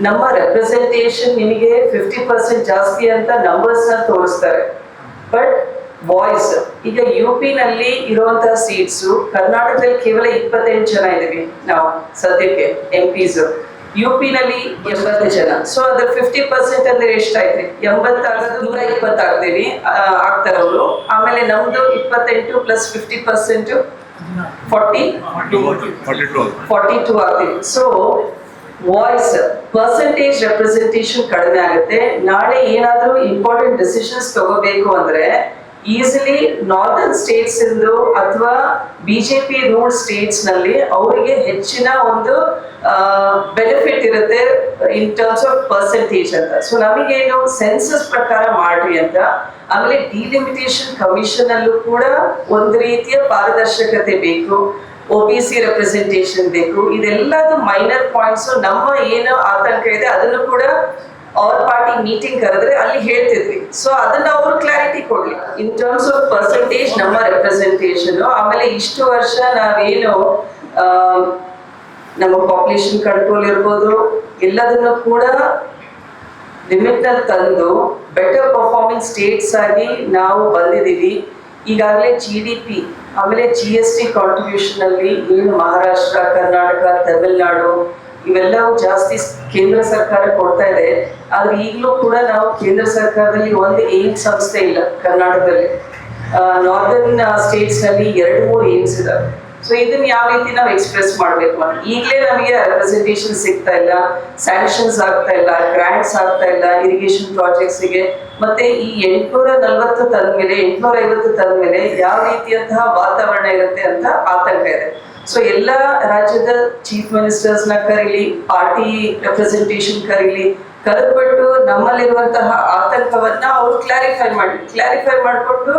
ನಮ್ಮ ರೆಪ್ರೆಸೆಂಟೇಷನ್ ನಿಮಗೆ 50% ಜಾಸ್ತಿ ಅಂತ ನಂಬರ್ಸ್ ನ ತೋರಿಸ್ತಾರೆ. ಬಟ್ ವಾಯ್ಸ್ ಈಗ UP ನಲ್ಲಿ ಇರುವಂತಹ ಸೀಟ್ಸ್ ಕರ್ನಾಟಕದಲ್ಲಿ ಕೇವಲ 28 ಜನ ಇದೀವಿ ನಾವು ಸದ್ಯಕ್ಕೆ MPs. UP ನಲ್ಲಿ 80 ಜನ. ಸೊ ಅದ್ರ 50% ಅಂದ್ರೆ ಎಷ್ಟಾಯ್ತು? 80 ಆಗೋದು 120 ಆಗ್ತೀವಿ ಆಗ್ತಾರವ್ರು. ಆಮೇಲೆ ನಮ್ದು 28 ಪ್ಲಸ್ 50% 42 ಆಗ್ತೀವಿ. ಸೊ ವಾಯ್ಸ್ ಪರ್ಸೆಂಟೇಜ್ ರೆಪ್ರೆಸೆಂಟೇಷನ್ ಕಡಿಮೆ ಆಗುತ್ತೆ. ನಾಳೆ ಏನಾದರೂ ಇಂಪಾರ್ಟೆಂಟ್ ಡಿಸಿಷನ್ಸ್ ತಗೋಬೇಕು ಅಂದ್ರೆ ಈಸಿಲಿ ನಾರ್ದರ್ನ್ ಸ್ಟೇಟ್ಸ್ ಇಂದು ಅಥವಾ BJP ರೂಲ್ ಸ್ಟೇಟ್ಸ್ ನಲ್ಲಿ ಅವರಿಗೆ ಹೆಚ್ಚಿನ ಒಂದು ಬೆನಿಫಿಟ್ ಇರುತ್ತೆ ಇನ್ ಟರ್ಮ್ಸ್ ಆಫ್ ಪರ್ಸೆಂಟೇಜ್ ಅಂತ. ಸೊ ನಮಗೇನು ಸೆನ್ಸಸ್ ಪ್ರಕಾರ ಮಾಡ್ರಿ ಅಂತ. ಆಮೇಲೆ ಡಿಲಿಮಿಟೇಷನ್ ಕಮಿಷನ್ ಅಲ್ಲೂ ಕೂಡ ಒಂದು ರೀತಿಯ ಪಾರದರ್ಶಕತೆ ಬೇಕು, OBC ರೆಪ್ರೆಸೆಂಟೇಷನ್ ಬೇಕು. ಇದೆಲ್ಲದು ಮೈನರ್ ಪಾಯಿಂಟ್ಸ್. ನಮ್ಮ ಏನು ಆತಂಕ ಇದೆ ಅದನ್ನು ಕೂಡ ಆಲ್ ಪಾರ್ಟಿ ಮೀಟಿಂಗ್ ಕರೆದ್ರೆ ಅಲ್ಲಿ ಹೇಳ್ತಿದ್ವಿ. ಸೊ ಅದನ್ನ ಅವರು ಕ್ಲಾರಿಟಿ ಕೊಡ್ಲಿ ಇನ್ ಟರ್ಮ್ಸ್ ಆಫ್ ಪರ್ಸೆಂಟೇಜ್ ನಮ್ಮ ರೆಪ್ರೆಸೆಂಟೇಷನ್. ಆಮೇಲೆ ಇಷ್ಟು ವರ್ಷ ನಾವೇನು ನಮ್ಮ ಪಾಪ್ಯುಲೇಷನ್ ಕಂಟ್ರೋಲ್ ಇರ್ಬೋದು ಎಲ್ಲದನ್ನು ಕೂಡ ಲಿಮಿಟ್ ನಲ್ಲಿ ತಂದು ಬೆಟರ್ ಪರ್ಫಾರ್ಮಿಂಗ್ ಸ್ಟೇಟ್ಸ್ ಆಗಿ ನಾವು ಬಂದಿದ್ದೀವಿ. ಈಗಾಗಲೇ GDP ಆಮೇಲೆ GST ಕಾಂಟ್ರಿಬ್ಯೂಷನ್ ಅಲ್ಲಿ ಏನು ಮಹಾರಾಷ್ಟ್ರ, ಕರ್ನಾಟಕ, ತಮಿಳುನಾಡು ಇವೆಲ್ಲವೂ ಜಾಸ್ತಿ ಕೇಂದ್ರ ಸರ್ಕಾರ ಕೊಡ್ತಾ ಇದೆ. ಆದ್ರೆ ಈಗಲೂ ಕೂಡ ನಾವು ಕೇಂದ್ರ ಸರ್ಕಾರದಲ್ಲಿ ಒಂದು ಏಮ್ಸ್ ಸಂಸ್ಥೆ ಇಲ್ಲ ಕರ್ನಾಟಕದಲ್ಲಿ. ನಾರ್ದರ್ನ್ ಸ್ಟೇಟ್ಸ್ ನಲ್ಲಿ 2-3 ಏಮ್ಸ್ ಇದಾವೆ. ಸೊ ಇದನ್ನ ಯಾವ ರೀತಿ ನಾವು ಎಕ್ಸ್ಪ್ರೆಸ್ ಮಾಡ್ಬೇಕು ಅಂತ ಈಗಲೇ ನಮಗೆ ರೆಪ್ರೆಸೆಂಟೇಷನ್ ಸಿಗ್ತಾ ಇಲ್ಲ, ಸ್ಯಾಂಕ್ಷನ್ಸ್ ಆಗ್ತಾ ಇಲ್ಲ, ಗ್ರಾಂಟ್ಸ್ ಆಗ್ತಾ ಇಲ್ಲ ಇರಿಗೇಷನ್ ಪ್ರಾಜೆಕ್ಟ್ಸ್ಗೆ. ಮತ್ತೆ ಈ 840 ತಂದ್ಮೇಲೆ 850 ತಂದ್ಮೇಲೆ ಯಾವ ರೀತಿಯಂತಹ ವಾತಾವರಣ ಇರುತ್ತೆ ಅಂತ ಆತಂಕ ಇದೆ. ಸೊ ಎಲ್ಲ ರಾಜ್ಯದ ಚೀಫ್ ಮಿನಿಸ್ಟರ್ಸ್ ನ ಕರೀಲಿ, ಪಾರ್ಟಿ ರೆಪ್ರೆಸೆಂಟೇಷನ್ ಕರೆದ್ಬಿಟ್ಟು ನಮ್ಮಲ್ಲಿರುವಂತಹ ಆತಂಕವನ್ನ ಅವ್ರು ಕ್ಲಾರಿಫೈ ಮಾಡಿಕೊಂಡು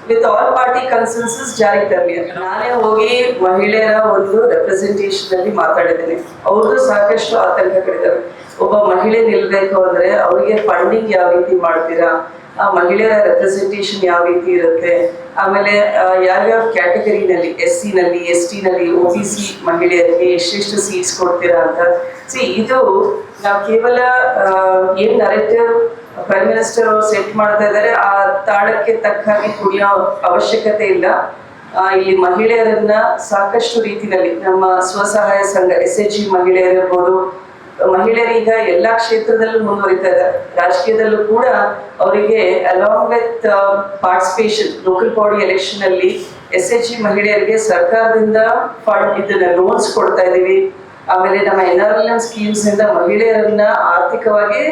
ವಿತ್ ಆಲ್ ಪಾರ್ಟಿ ಕನ್ಸೆನ್ಸಸ್ ಜಾರಿ ತರಲಿ ಅಂತ. ನಾನೇ ಹೋಗಿ ಮಹಿಳೆಯರ ಒಂದು ರೆಪ್ರೆಸೆಂಟೇಷನ್ ಅಲ್ಲಿ ಮಾತಾಡಿದ್ದೇನೆ. ಅವ್ರದ್ದು ಸಾಕಷ್ಟು ಆತಂಕಗಳಿದ್ದಾವೆ. ಒಬ್ಬ ಮಹಿಳೆ ನಿಲ್ಬೇಕು ಅಂದ್ರೆ ಅವರಿಗೆ ಫಂಡಿಂಗ್ ಯಾವ ರೀತಿ ಮಾಡ್ತೀರಾ, ಆ ಮಹಿಳೆಯರ ರೆಪ್ರೆಸೆಂಟೇಷನ್ ಯಾವ ರೀತಿ ಇರುತ್ತೆ, ಆಮೇಲೆ ಯಾವ್ಯಾವ ಕ್ಯಾಟಗರಿನಲ್ಲಿ SC ನಲ್ಲಿ, ST ನಲ್ಲಿ, OBC ಮಹಿಳೆಯರಿಗೆ ಎಷ್ಟೆಷ್ಟು ಸೀಟ್ಸ್ ಕೊಡ್ತೀರಾ ಅಂತ. ಇದು ನಾವು ಕೇವಲ ಏನ್ ನರೇಟಿವ್ ಪ್ರೈಮ್ ಮಿನಿಸ್ಟರ್ ಅವರು ಸೆಟ್ ಮಾಡ್ತಾ ಇದ್ದಾರೆ ಆ ತಾಳಕ್ಕೆ ತಕ್ಕ ಹಾಗೆ ಕುಡಿಯೋ ಅವಶ್ಯಕತೆ ಇಲ್ಲ. ಇಲ್ಲಿ ಮಹಿಳೆಯರನ್ನ ಸಾಕಷ್ಟು ರೀತಿಯಲ್ಲಿ ನಮ್ಮ ಸ್ವಸಹಾಯ ಸಂಘ SHG ಮಹಿಳೆಯರಿರ್ಬೋದು, ಮಹಿಳೆಯರೀಗ ಎಲ್ಲಾ ಕ್ಷೇತ್ರದಲ್ಲೂ ಮುಂದುವರಿತಾ ಇದ್ದಾರೆ. ರಾಜಕೀಯದಲ್ಲೂ ಕೂಡ ಅವರಿಗೆ along with participation local body election ಅಲ್ಲಿ SHG ಮಹಿಳೆಯರಿಗೆ ಸರ್ಕಾರದಿಂದ ಫಂಡ್ ಇದನ್ನ ಲೋನ್ಸ್ ಕೊಡ್ತಾ ಇದೀವಿ. ಆಮೇಲೆ ನಮ್ಮ NRLM ಸ್ಕೀಮ್ಸ್ ಇಂದ ಮಹಿಳೆಯರನ್ನ ಆರ್ಥಿಕವಾಗಿ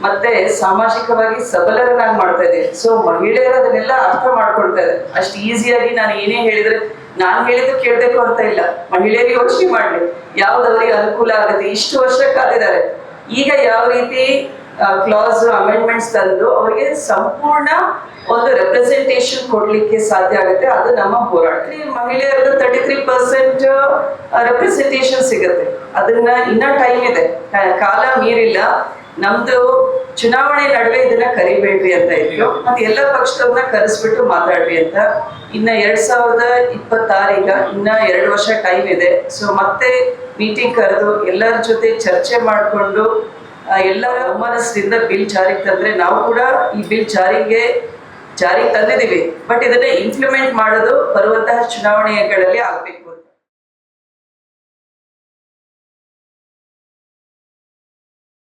ಮತ್ತೆ ಸಾಮಾಜಿಕವಾಗಿ ಸಬಲರನ್ನಾಗಿ ಮಾಡ್ತಾ ಇದ್ದೀವಿ. ಸೊ ಮಹಿಳೆಯರು ಅದನ್ನೆಲ್ಲ ಅರ್ಥ ಮಾಡ್ಕೊಳ್ತಾ ಇದ್ದಾರೆ. ಅಷ್ಟು ಈಸಿಯಾಗಿ ನಾನು ಏನೇ ಹೇಳಿದ್ರೆ ನಾನು ಹೇಳಿದ್ದು ಕೇಳ್ಬೇಕು ಅಂತ ಇಲ್ಲ. ಮಹಿಳೆಯರಿಗೆ ಯೋಚನೆ ಮಾಡ್ಲಿ ಯಾವ್ದವ್ರಿಗೆ ಅನುಕೂಲ ಆಗುತ್ತೆ. ಇಷ್ಟು ವರ್ಷ ಕಾದಿದ್ದಾರೆ. ಈಗ ಯಾವ ರೀತಿ ಕ್ಲಾಸ್ ಅಮೆಂಡ್ಮೆಂಟ್ಸ್ ತಂದು ಅವರಿಗೆ ಸಂಪೂರ್ಣ ಒಂದು ರೆಪ್ರೆಸೆಂಟೇಷನ್ ಕೊಡ್ಲಿಕ್ಕೆ ಸಾಧ್ಯ ಆಗುತ್ತೆ. ಅದು ನಮ್ಮ ಹೋರಾಟ. ಮಹಿಳೆಯರದ್ದು 33% ರೆಪ್ರೆಸೆಂಟೇಷನ್ ಸಿಗುತ್ತೆ. ಅದನ್ನ ಇನ್ನ ಟೈಮ್ ಇದೆ, ಕಾಲ ಮೀರಿಲ್ಲ. ನಮ್ದು ಚುನಾವಣೆ ನಡುವೆ ಇದನ್ನ ಕರಿಬೇಡ್ರಿ ಅಂತ ಇತ್ತು. ಮತ್ತೆ ಎಲ್ಲ ಪಕ್ಷದವ್ರನ್ನ ಕರೆಸ್ಬಿಟ್ಟು ಮಾತಾಡ್ರಿ ಅಂತ. ಇನ್ನ 2026 ಈಗ ಇನ್ನ 2 ವರ್ಷ ಟೈಮ್ ಇದೆ. ಸೊ ಮತ್ತೆ ಮೀಟಿಂಗ್ ಕರೆದು ಎಲ್ಲರ ಜೊತೆ ಚರ್ಚೆ ಮಾಡಿಕೊಂಡು ಎಲ್ಲರ ಮನಸ್ಸಿಂದ ಬಿಲ್ ಜಾರಿಗೆ ತಂದ್ರೆ ನಾವು ಕೂಡ ಈ ಬಿಲ್ ಜಾರಿಗೆ ತಂದಿದ್ದೀವಿ. ಬಟ್ ಇದನ್ನ ಇಂಪ್ಲಿಮೆಂಟ್ ಮಾಡೋದು ಬರುವಂತಹ ಚುನಾವಣೆಗಳಲ್ಲಿ ಆಗ್ಬೇಕು.